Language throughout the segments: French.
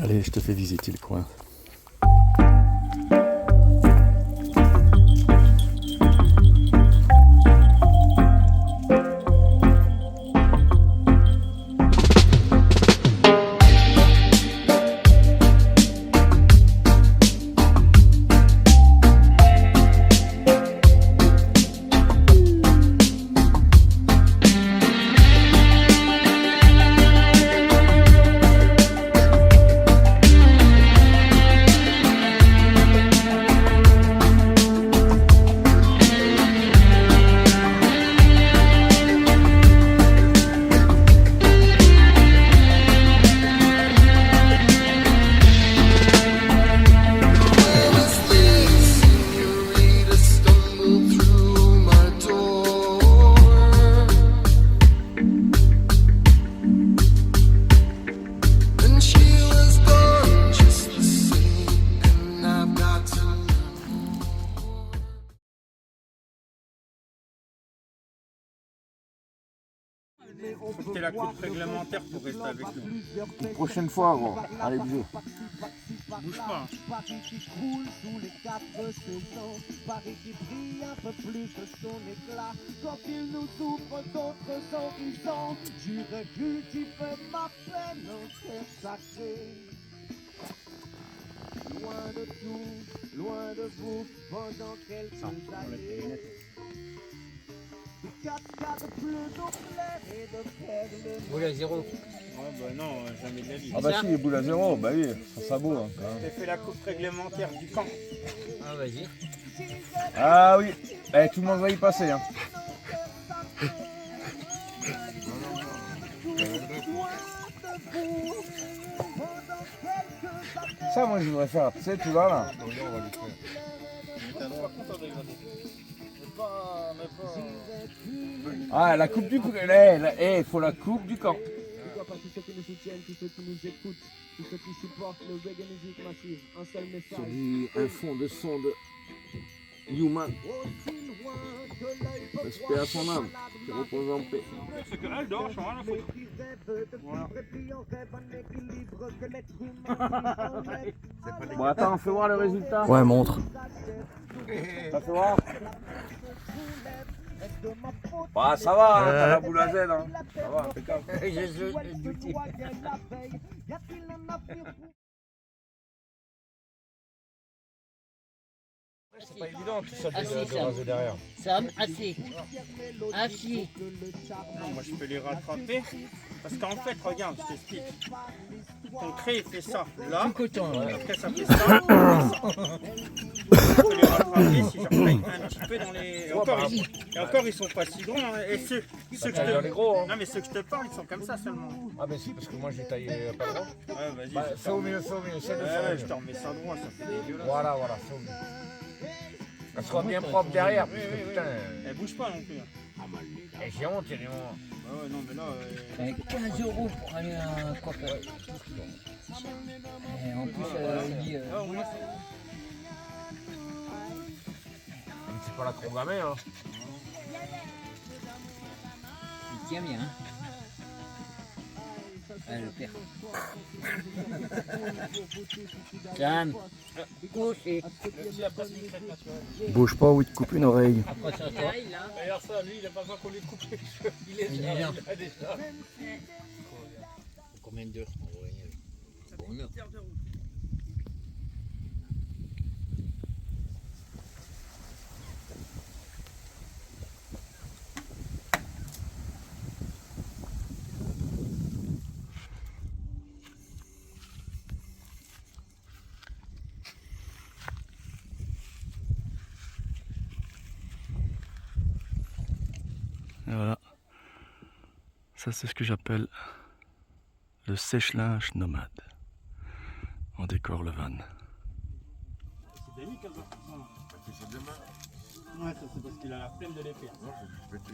Allez, je te fais visiter le coin. C'était la coupe réglementaire pour rester avec nous. Une prochaine fois, gros. Allez, bisous. Bouge pas. Paris qui croule sous les 4 saisons, Paris qui brille un peu plus de son éclat. Quand il nous ouvre d'autres horizons, j'irai cultiver ma peine en terre sacrée. Loin de tout, loin de vous, pendant quelques années. De cascades bleues d'eau claire et de perles. Boule à zéro. Ouais, bah non, jamais de la vie. Ah bah si, les boules à zéro, bah oui, ça beau. Hein, quand même. J'ai fait la coupe réglementaire du camp. Ah, vas-y. Ah oui, eh, tout le monde va y passer. Hein. Ça, moi, je voudrais faire. Tu sais, tu vas là. Ah, la coupe du... Il faut la coupe du camp. Par tous ceux qui nous soutiennent, tous ceux qui nous écoutent, tous ceux qui supportent le reggae music massive. Un seul message. Un fond de son de Human. Respect à son âme, qui repose en paix. C'est que elle dort, je suis rien à foutre. Voilà. Bon, attends, fais voir le résultat. Ouais, montre. Ça fait voir. Bah, ça va, hein, t'as la boule à Z. Hein. Ça va, impeccable. C'est pas évident tout ça de raser derrière. Sam, assis. Assis. Non, moi je peux les rattraper. Parce qu'en fait, regarde, je t'explique. Ton cré il fait ça là. Du coton. Après ça fait ça. Je peux les rattraper si j'arrive un petit peu dans les. Et encore ils sont pas si grands. Hein. Et ceux que je te. Les gros, hein. Non mais ceux que je te parle, ils sont comme ça seulement. Ah, mais c'est parce que moi j'ai taillé pas droit. Ouais, vas-y. Bah, fais au mieux, essaie de faire. Ouais, je te remets ça droit, ça fait dégueulasse. Voilà, fais au mieux. Elle soit bien propre derrière, parce que putain. Elle bouge pas non plus. J'ai honte, il y a des moments. Ah ouais, non mais là. 15 € pour aller à un coiffeur. Et en plus, il dit. Ah, oui. C'est pas la trop gamée, hein. Il tient bien. Hein. Ah, le père. Sam, couché. Bouge pas ou il te coupe une oreille. Après ça, toi. D'ailleurs ça, lui, il a pas besoin qu'on lui coupe les cheveux. Il est déjà. Combien d'heures? Bon, une heure. Et voilà. Ça, c'est ce que j'appelle le sèche-linge nomade. On décore le van. C'est Denis qu'elle va faire ça. C'est demain. Ouais, ça c'est parce qu'il a la flemme de les faire.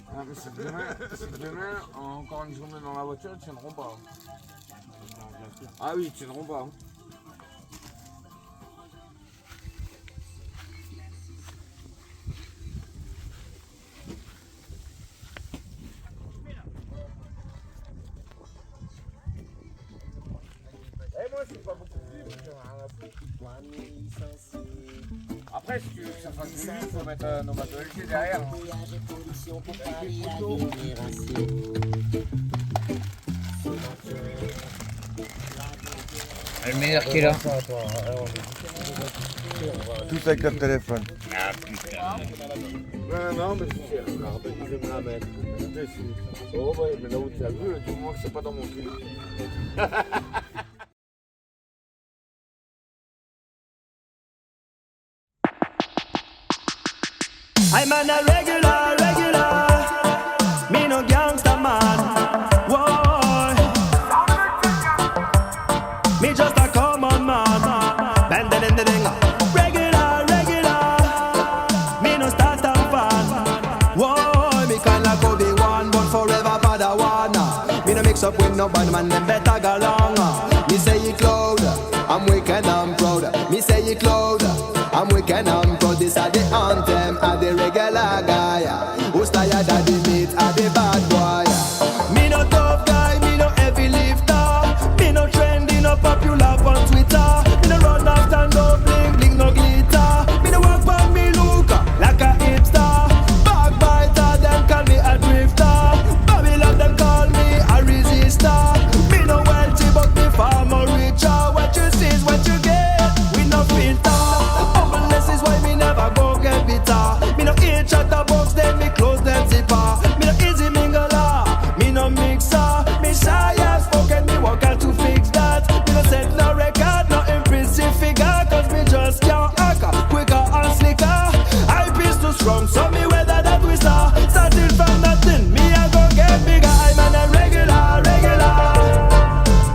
Ah, mais c'est demain, encore une journée dans la voiture, ils tiendront pas. Ah oui, ils tiendront pas. Hein. Et moi, je suis pas beaucoup. Après, si tu veux que ça fasse du il faut mettre nos bateaux LG derrière. Le meilleur qui est là. Tous avec leur téléphone. Ah putain. Non, mais c'est cher. Alors, ils veulent me la mettre. Oh, ouais, mais là où tu as vu, du moins que c'est pas dans mon cul. I'm an a regular, me no gangster man. Whoa, me just a common man. Bend it in the ding. Regular, me no start and fan. Whoa, me kinda Obi-Wan, but forever Padawan. Me no mix up with no bad man, them better go long. Me say it loud, I'm wicked, I'm proud. Me say it loud, I'm wicked, I'm proud. This are the anthem, are the regular guy. Who's tired of the meat, are the bad boy. Me no tough guy, me no heavy lifter. Me no trendy, no popular on Twitter. Me no run after no bling, bling, no glitter. Me no walk by me look like a hipster. Backbiter, them call me a drifter. Babylon, them call me a resistor. Me no wealthy, but me far more richer. What you see is what you get, we no filter. Humbleness is why me never go get bitter. Me no eat chatterbox, then me close them zipper. Me no easy mingler, me no mixer. Me shy as spoken, me walk out to fix that. Me no set no record, no impressive figure. Cause me just can't hack quicker and slicker. I piece too strong, so me weather that twister. Starting from nothing, me I go get bigger. I'm an regular.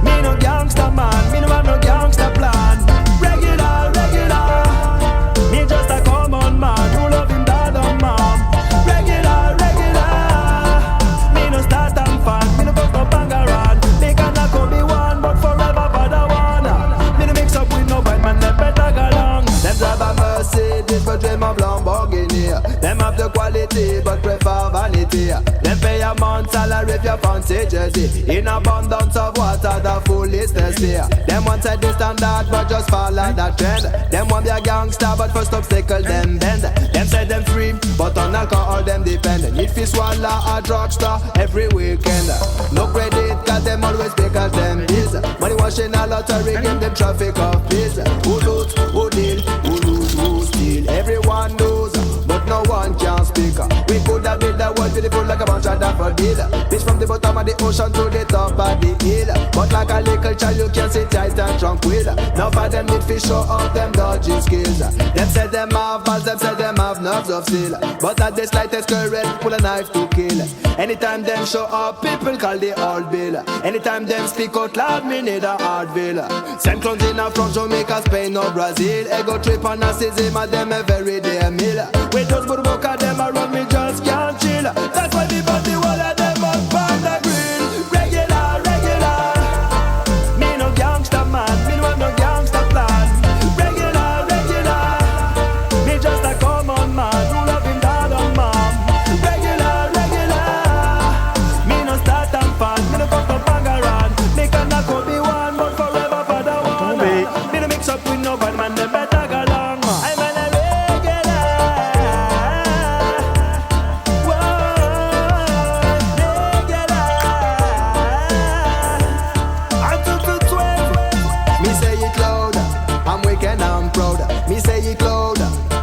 Me no gangster man, me no have no gangster plan. Regular, me just a common man who love him dad and mom. Regular, me no start and fan, me no bust no bang around. They cannot call me one, but forever Padawan. Me no mix up with no bad man, them better go long. Them drive a Mercedes, but dream of Lamborghini. Them have the quality, but prefer vanity. Them pay a month salary if you fancy jersey. In abundance of water, the fool is thirsty. Them want set the standard, but just follow that trend. Them want be a gangster, but first obstacle them bend. Them say them free, but on alcohol them depend. Need fi swallow a drugstore every weekend. No credit, cause them always pay cause them is. Money washing a lottery, give them traffic of peace. Who loot, who deal, who lose, who steal. Everyone knows, but no one can speak. We could have built a world beautiful like a bunch of daffodil. Fish from the bottom of the ocean to the top of the hill. But like a little child you can sit tight and tranquil. Now for them need to show off them dodgy skills. Them say them have balls, them say them have nerves of steel. But at the slightest current, pull a knife to kill. Anytime them show up, people call the old bill. Anytime them speak out loud, me need a hard bill. Send clowns in a from Jamaica, Spain or Brazil. Ego trip and a season, and them every day meal. With those burbuka, them around me just can't chill. That's why the body wall of them up on the grill. Regular, me no gangster man, me no have no gangster plan. Regular, me just a common man who love him dad and mom. Regular, me no start and fan, me no fuck no bang around. Me cannot go be one, but forever Padawan. Me no mix up with no bad man, them better go long. I'm an regular. Me say it loud, I'm wicked, I'm proud. Me say it loud,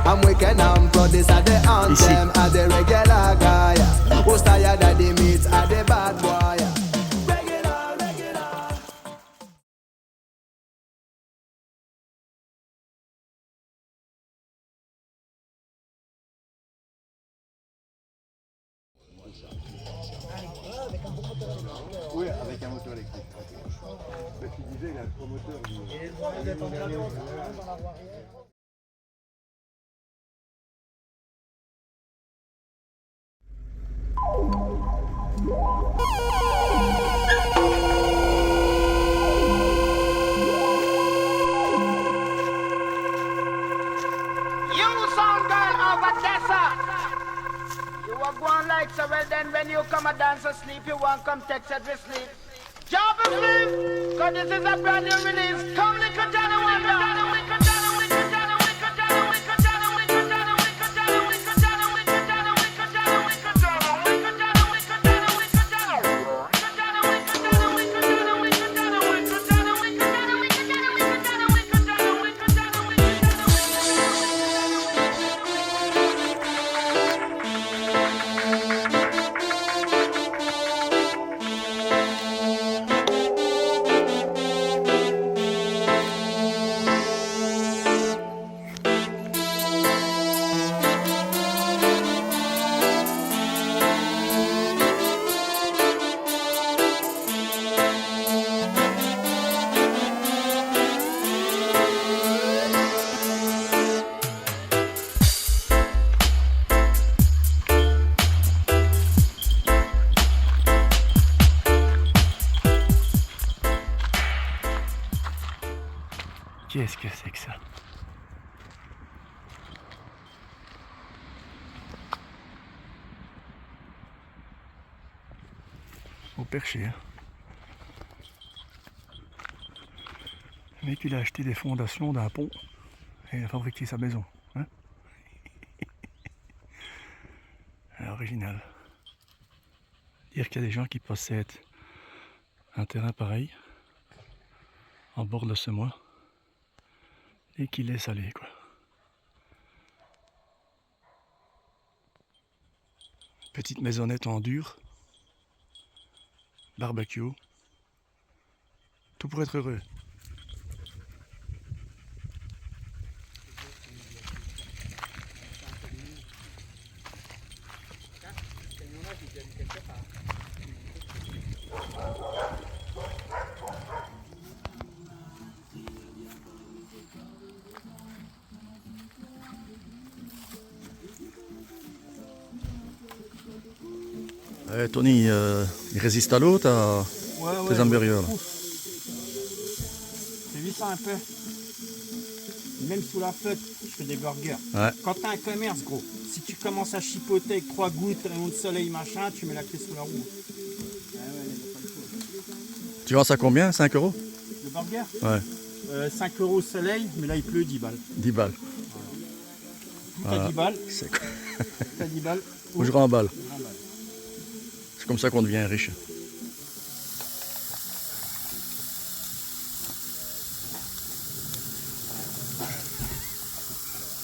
I'm wicked, I'm proud. This are the anthem, are the regular guy. Who's tired of the meat, are the bad boy. Regular. Oui, avec un moteur électrique. Mais tu disais, il a un promoteur. You are going like so well then when you come a dance asleep, you won't come text it with sleep. Jump and flip, cause this is a brand new release. Come little Johnny Wonder. Qu'est-ce que c'est que ça? Au perché, hein. Le mec il a acheté des fondations d'un pont et il a fabriqué sa maison, hein. Original. Dire qu'il y a des gens qui possèdent un terrain pareil en bord de semois et qui laissent aller, quoi. Petite maisonnette en dur, barbecue, tout pour être heureux. Tony, il résiste à l'eau, t'as tes hamburgers là. J'ai vu ça un peu. Même sous la flotte, je fais des burgers. Ouais. Quand t'as un commerce, gros, si tu commences à chipoter avec 3 gouttes, rayon de soleil, machin, tu mets la clé sous la roue. Tu vends ça combien? 5 €? Le burger, Ouais, 5 € au soleil, mais là il pleut 10 balles. 10 balles. T'as 10 balles, C'est t'as 10 balles. Moi je remballe. 20 balles. C'est comme ça qu'on devient riche.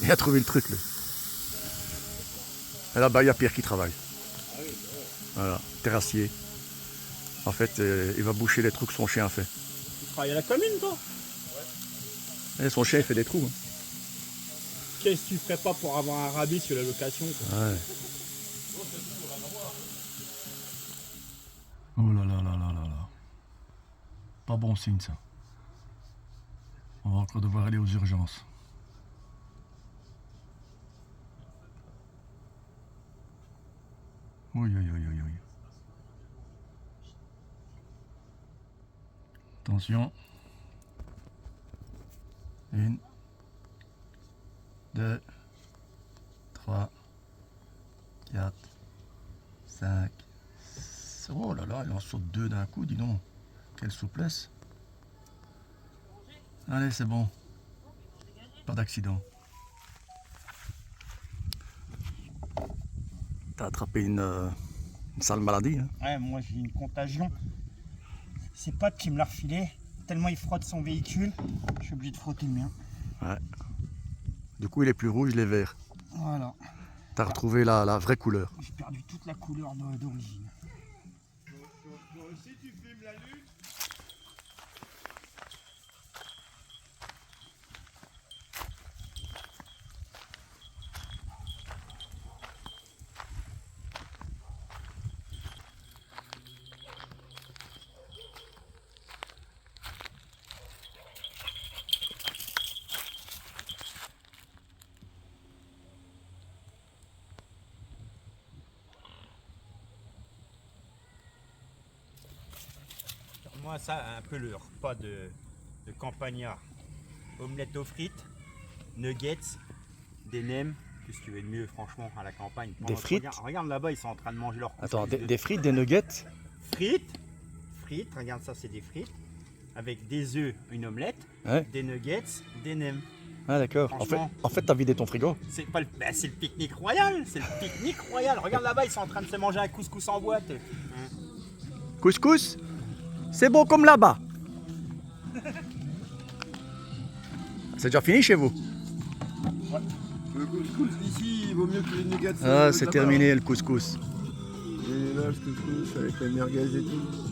Il a trouvé le truc, lui. Et là-bas, il y a Pierre qui travaille. Voilà, terrassier. En fait, il va boucher les trous que son chien a fait. Tu travailles à la commune, toi? Et son chien, il fait des trous. Hein. Qu'est-ce que tu ferais pas pour avoir un rabais sur la location, quoi? Ouais. Oh là là là là là là. Pas bon signe, ça. On va encore devoir aller aux urgences. Oui, oui, oui, oui, oui. Attention. 1, 2, 3, 4, 5. Oh là là, il en saute 2 d'un coup, dis donc. Quelle souplesse. Allez, c'est bon. Pas d'accident. T'as attrapé une sale maladie, hein? Ouais, moi j'ai une contagion. C'est Pat qui me l'a refilé. Tellement il frotte son véhicule, je suis obligé de frotter le mien. Ouais. Du coup, il est plus rouge, il est vert. Voilà. T'as retrouvé la vraie couleur. J'ai perdu toute la couleur d'origine. Moi, ça, un peu le repas de campagnard. Omelette aux frites, nuggets, des nems. Qu'est-ce que tu veux de mieux, franchement, à la campagne? Des frites? Regarde là-bas, ils sont en train de manger leur Attends, couscous des frites, des nuggets? frites, frites. Regarde ça, c'est des frites. Avec des œufs, une omelette, Ouais. des nuggets, des nems. Ah d'accord. Franchement. En fait t'as vidé ton frigo. C'est pas le, bah, c'est le pique-nique royal. C'est le pique-nique royal. Regarde là-bas, ils sont en train de se manger un couscous en boîte. Couscous, c'est bon comme là-bas. C'est déjà fini chez vous? Le couscous d'ici, il vaut mieux que les nuggets. Ah, c'est terminé le couscous. Et là, le couscous avec la merguez et tout.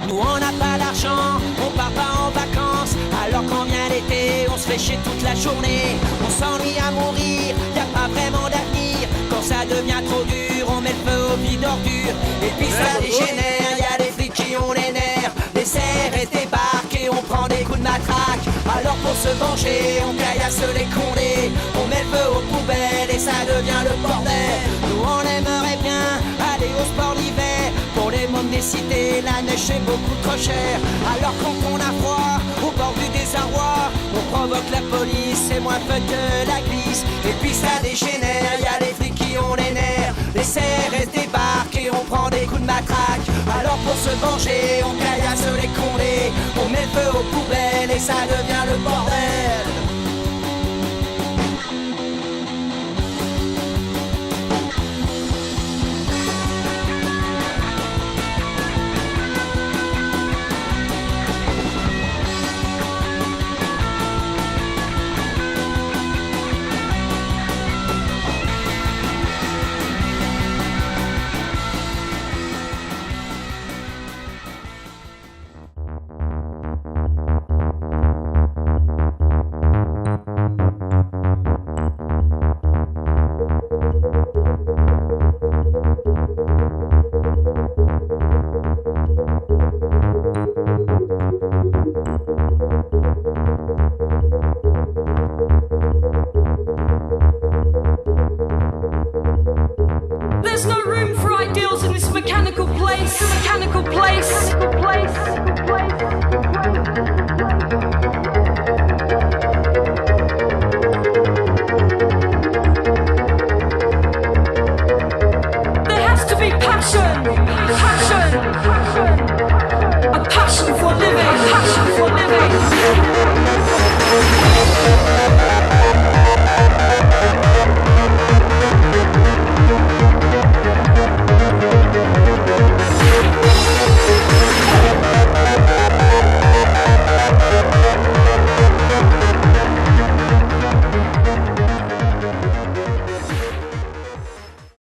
Nous on n'a pas d'argent, on part pas en vacances. Alors quand vient l'été, on se fait chier toute la journée. On s'ennuie à mourir, y a pas vraiment d'avenir. Quand ça devient trop dur, on met le feu aux vides d'ordures. Et puis ça dégénère, y a des flics qui ont les nerfs. Les serres débarquent et on prend des coups de matraque. Alors pour se venger, on caillasse les condés. On met le feu aux poubelles et ça devient le bordel. Nous on aimerait bien aller au sport l'hiver. Pour les mômes des cités, la neige est beaucoup trop chère. Alors quand on a froid, au bord du désarroi, on provoque la police, c'est moins fun que la glisse. Et puis ça dégénère, y a les flics qui ont les nerfs. Les CRS débarquent et on prend des coups de matraque. Alors pour se venger, on caillasse les condés. On met le feu aux poubelles et ça devient le bordel.